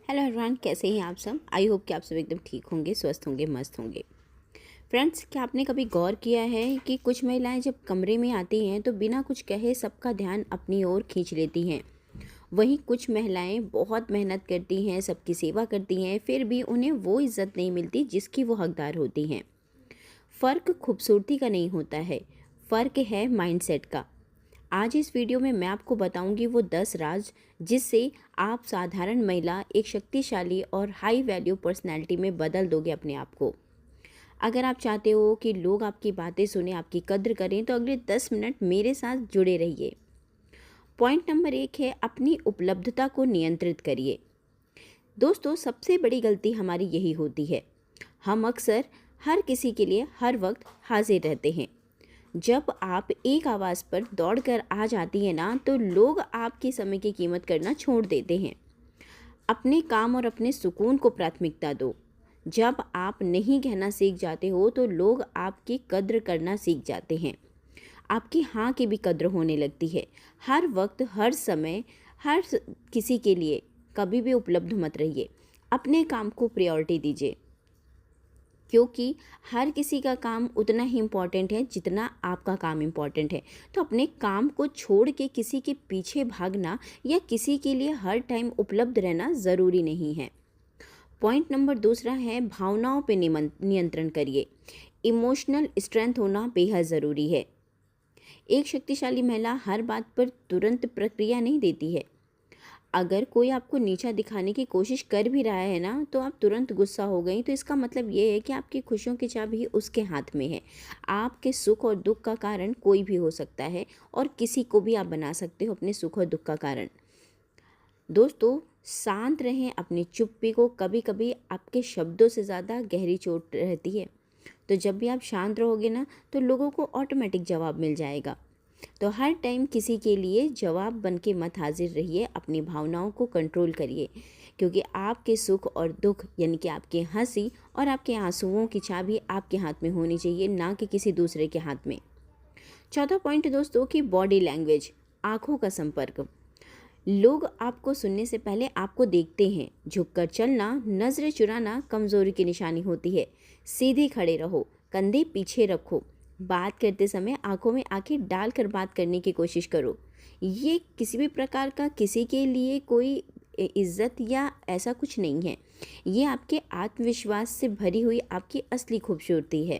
Hello everyone, कैसे हैं आप सब। आई होप कि आप सब एकदम ठीक होंगे, स्वस्थ होंगे, मस्त होंगे। फ्रेंड्स, क्या आपने कभी गौर किया है कि कुछ महिलाएं जब कमरे में आती हैं तो बिना कुछ कहे सबका ध्यान अपनी ओर खींच लेती हैं। वहीं कुछ महिलाएं बहुत मेहनत करती हैं, सबकी सेवा करती हैं, फिर भी उन्हें वो इज्जत नहीं मिलती जिसकी वो हकदार होती हैं। फ़र्क खूबसूरती का नहीं होता है, फ़र्क है माइंडसेट का। आज इस वीडियो में मैं आपको बताऊंगी वो 10 राज जिससे आप साधारण महिला एक शक्तिशाली और हाई वैल्यू पर्सनैलिटी में बदल दोगे अपने आप को। अगर आप चाहते हो कि लोग आपकी बातें सुने, आपकी कद्र करें, तो अगले 10 मिनट मेरे साथ जुड़े रहिए। पॉइंट नंबर 1 है, अपनी उपलब्धता को नियंत्रित करिए। दोस्तों, सबसे बड़ी गलती हमारी यही होती है। हम अक्सर हर किसी के लिए हर वक्त हाजिर रहते हैं। जब आप एक आवाज़ पर दौड़कर आ जाती हैं ना, तो लोग आपके समय की कीमत करना छोड़ देते हैं। अपने काम और अपने सुकून को प्राथमिकता दो। जब आप नहीं कहना सीख जाते हो तो लोग आपकी कद्र करना सीख जाते हैं। आपकी हाँ की भी कद्र होने लगती है। हर वक्त, हर समय, किसी के लिए कभी भी उपलब्ध मत रहिए। अपने काम को प्रायोरिटी दीजिए, क्योंकि हर किसी का काम उतना ही इम्पॉर्टेंट है जितना आपका काम इम्पॉर्टेंट है। तो अपने काम को छोड़ के किसी के पीछे भागना या किसी के लिए हर टाइम उपलब्ध रहना ज़रूरी नहीं है। पॉइंट नंबर दूसरा है, भावनाओं पे नियंत्रण करिए। इमोशनल स्ट्रेंथ होना बेहद ज़रूरी है। एक शक्तिशाली महिला हर बात पर तुरंत प्रक्रिया नहीं देती है। अगर कोई आपको नीचा दिखाने की कोशिश कर भी रहा है ना, तो आप तुरंत गुस्सा हो गई, तो इसका मतलब ये है कि आपकी खुशियों की चाबी उसके हाथ में है। आपके सुख और दुख का कारण कोई भी हो सकता है और किसी को भी आप बना सकते हो अपने सुख और दुख का कारण। दोस्तों, शांत रहें। अपनी चुप्पी को कभी कभी आपके शब्दों से ज़्यादा गहरी चोट रहती है। तो जब भी आप शांत रहोगे ना, तो लोगों को ऑटोमेटिक जवाब मिल जाएगा। तो हर टाइम किसी के लिए जवाब बन के मत हाजिर रहिए। अपनी भावनाओं को कंट्रोल करिए, क्योंकि आपके सुख और दुख यानी कि आपकी हंसी और आपके आंसुओं की चाबी आपके हाथ में होनी चाहिए, ना कि किसी दूसरे के हाथ में। चौथा पॉइंट दोस्तों की बॉडी लैंग्वेज, आँखों का संपर्क। लोग आपको सुनने से पहले आपको देखते हैं। झुककर चलना, नज़रें चुराना कमज़ोरी की निशानी होती है। सीधे खड़े रहो, कंधे पीछे रखो। बात करते समय आंखों में आंखें डालकर बात करने की कोशिश करो। ये किसी भी प्रकार का किसी के लिए कोई इज्जत या ऐसा कुछ नहीं है। ये आपके आत्मविश्वास से भरी हुई आपकी असली खूबसूरती है।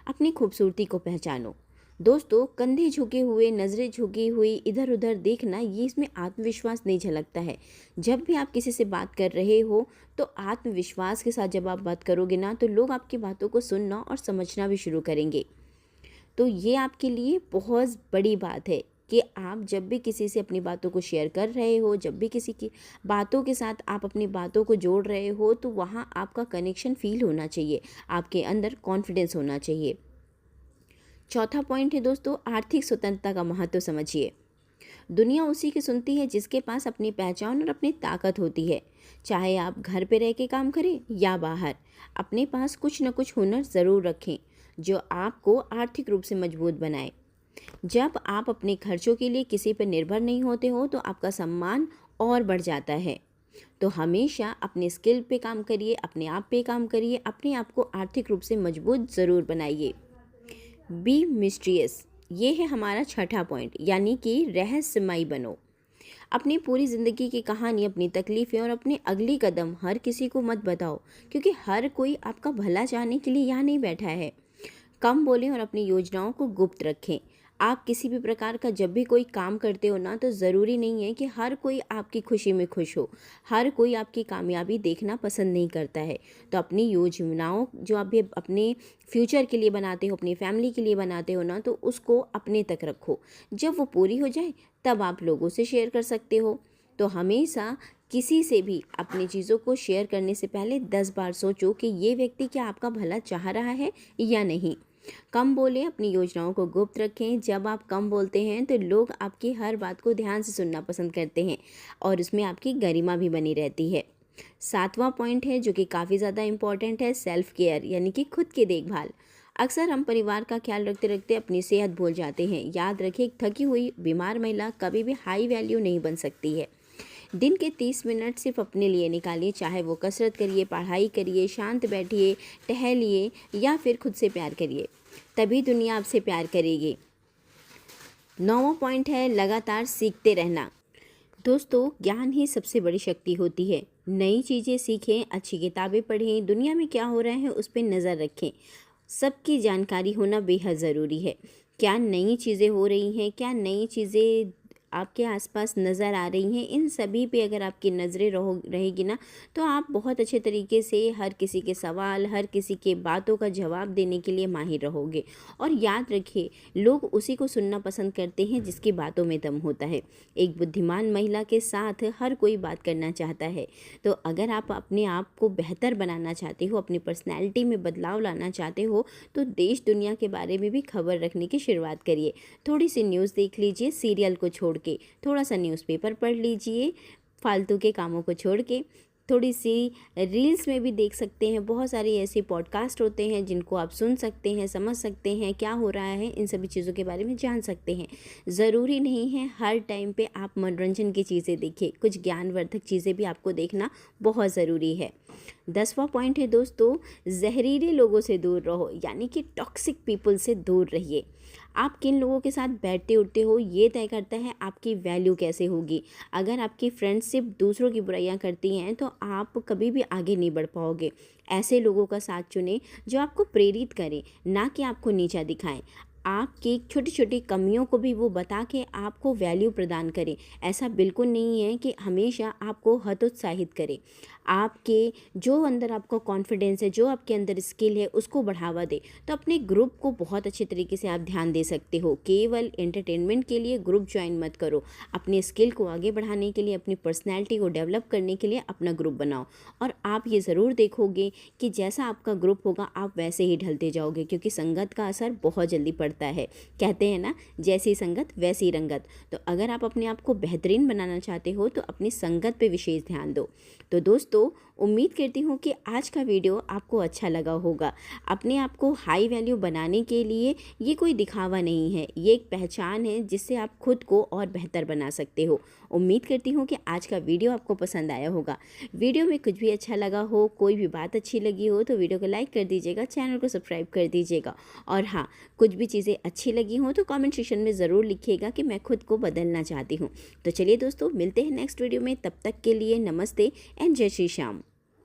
अपनी खूबसूरती को पहचानो। दोस्तों, कंधे झुके हुए, नज़रें झुकी हुई, इधर उधर देखना, ये इसमें आत्मविश्वास नहीं झलकता है। जब भी आप किसी से बात कर रहे हो तो आत्मविश्वास के साथ जब आप बात करोगे ना, तो लोग आपकी बातों को सुनना और समझना भी शुरू करेंगे। तो ये आपके लिए बहुत बड़ी बात है कि आप जब भी किसी से अपनी बातों को शेयर कर रहे हो, जब भी किसी की बातों के साथ आप अपनी बातों को जोड़ रहे हो, तो वहाँ आपका कनेक्शन फील होना चाहिए, आपके अंदर कॉन्फिडेंस होना चाहिए। चौथा पॉइंट है दोस्तों, आर्थिक स्वतंत्रता का महत्व समझिए। दुनिया उसी की सुनती है जिसके पास अपनी पहचान और अपनी ताकत होती है। चाहे आप घर पे रह के काम करें या बाहर, अपने पास कुछ न कुछ हुनर ज़रूर रखें जो आपको आर्थिक रूप से मजबूत बनाए। जब आप अपने खर्चों के लिए किसी पर निर्भर नहीं होते हो तो आपका सम्मान और बढ़ जाता है। तो हमेशा अपने स्किल पे काम करिए, अपने आप पे काम करिए, अपने आप को आर्थिक रूप से मजबूत ज़रूर बनाइए। बी मिस्ट्रियस, ये है हमारा छठा पॉइंट, यानी कि रहस्यमयी बनो। अपनी पूरी ज़िंदगी की कहानी, अपनी तकलीफ़ें और अपने अगली कदम हर किसी को मत बताओ, क्योंकि हर कोई आपका भला चाहने के लिए यहाँ नहीं बैठा है। कम बोलें और अपनी योजनाओं को गुप्त रखें। आप किसी भी प्रकार का जब भी कोई काम करते हो ना, तो ज़रूरी नहीं है कि हर कोई आपकी खुशी में खुश हो। हर कोई आपकी कामयाबी देखना पसंद नहीं करता है। तो अपनी योजनाओं जो आप भी अपने फ्यूचर के लिए बनाते हो, अपनी फैमिली के लिए बनाते हो ना, तो उसको अपने तक रखो। जब वो पूरी हो जाए तब आप लोगों से शेयर कर सकते हो। तो हमेशा किसी से भी अपनी चीज़ों को शेयर करने से पहले 10 बार सोचो कि ये व्यक्ति क्या आपका भला चाह रहा है या नहीं। कम बोलें, अपनी योजनाओं को गुप्त रखें। जब आप कम बोलते हैं तो लोग आपकी हर बात को ध्यान से सुनना पसंद करते हैं और उसमें आपकी गरिमा भी बनी रहती है। सातवां पॉइंट है जो कि काफ़ी ज़्यादा इम्पॉर्टेंट है, सेल्फ केयर यानी कि खुद की देखभाल। अक्सर हम परिवार का ख्याल रखते रखते अपनी सेहत भूल जाते हैं। याद रखें, एक थकी हुई बीमार महिला कभी भी हाई वैल्यू नहीं बन सकती है। दिन के 30 मिनट सिर्फ अपने लिए निकालिए, चाहे वो कसरत करिए, पढ़ाई करिए, शांत बैठिए, टहलिए या फिर खुद से प्यार करिए, तभी दुनिया आपसे प्यार करेगी। 9वां पॉइंट है लगातार सीखते रहना। दोस्तों, ज्ञान ही सबसे बड़ी शक्ति होती है। नई चीज़ें सीखें, अच्छी किताबें पढ़ें, दुनिया में क्या हो रहा है उस पर नज़र रखें। सबकी जानकारी होना बेहद ज़रूरी है। क्या नई चीज़ें हो रही हैं, क्या नई चीज़ें आपके आसपास नज़र आ रही हैं, इन सभी पे अगर आपकी नज़रें रहेगी ना, तो आप बहुत अच्छे तरीके से हर किसी के सवाल, हर किसी के बातों का जवाब देने के लिए माहिर रहोगे। और याद रखिए, लोग उसी को सुनना पसंद करते हैं जिसकी बातों में दम होता है। एक बुद्धिमान महिला के साथ हर कोई बात करना चाहता है। तो अगर आप अपने आप को बेहतर बनाना चाहते हो, अपनी पर्सनैलिटी में बदलाव लाना चाहते हो, तो देश दुनिया के बारे में भी खबर रखने की शुरुआत करिए। थोड़ी सी न्यूज़ देख लीजिए, सीरियल को छोड़ के थोड़ा सा न्यूज़पेपर पढ़ लीजिए, फालतू के कामों को छोड़ के। थोड़ी सी रील्स में भी देख सकते हैं, बहुत सारे ऐसे पॉडकास्ट होते हैं जिनको आप सुन सकते हैं, समझ सकते हैं क्या हो रहा है, इन सभी चीज़ों के बारे में जान सकते हैं। ज़रूरी नहीं है हर टाइम पे आप मनोरंजन की चीज़ें देखिए, कुछ ज्ञानवर्धक चीज़ें भी आपको देखना बहुत ज़रूरी है। 10वां पॉइंट है दोस्तों, जहरीले लोगों से दूर रहो, यानी कि टॉक्सिक पीपल से दूर रहिए। आप किन लोगों के साथ बैठते उठते हो ये तय करता है आपकी वैल्यू कैसे होगी। अगर आपकी फ्रेंडशिप दूसरों की बुराइयां करती हैं तो आप कभी भी आगे नहीं बढ़ पाओगे। ऐसे लोगों का साथ चुनें जो आपको प्रेरित करें, ना कि आपको नीचा दिखाएं। आपकी छोटी छोटी कमियों को भी वो बता के आपको वैल्यू प्रदान करें। ऐसा बिल्कुल नहीं है कि हमेशा आपको हतोत्साहित करें। आपके जो अंदर आपका कॉन्फिडेंस है, जो आपके अंदर स्किल है, उसको बढ़ावा दे। तो अपने ग्रुप को बहुत अच्छे तरीके से आप ध्यान दे सकते हो। केवल एंटरटेनमेंट के लिए ग्रुप ज्वाइन मत करो। अपने स्किल को आगे बढ़ाने के लिए, अपनी पर्सनैलिटी को डेवलप करने के लिए अपना ग्रुप बनाओ। और आप ये ज़रूर देखोगे कि जैसा आपका ग्रुप होगा आप वैसे ही ढलते जाओगे, क्योंकि संगत का असर बहुत जल्दी पड़ता है। कहते हैं ना, जैसी संगत वैसी रंगत। तो अगर आप अपने आप को बेहतरीन बनाना चाहते हो तो अपनी संगत पे विशेष ध्यान दो। तो दोस्तों, उम्मीद करती हूँ कि आज का वीडियो आपको अच्छा लगा होगा। अपने आप को हाई वैल्यू बनाने के लिए ये कोई दिखावा नहीं है, ये एक पहचान है जिससे आप खुद को और बेहतर बना सकते हो। उम्मीद करती हूँ कि आज का वीडियो आपको पसंद आया होगा। वीडियो में कुछ भी अच्छा लगा हो, कोई भी बात अच्छी लगी हो, तो वीडियो को लाइक कर दीजिएगा, चैनल को सब्सक्राइब कर दीजिएगा। और हाँ, कुछ भी चीज़ें अच्छी लगी हो तो कमेंट सेक्शन में ज़रूर लिखिएगा कि मैं खुद को बदलना चाहती हूँ। तो चलिए दोस्तों, मिलते हैं नेक्स्ट वीडियो में। तब तक के लिए नमस्ते एंड जय श्री श्याम।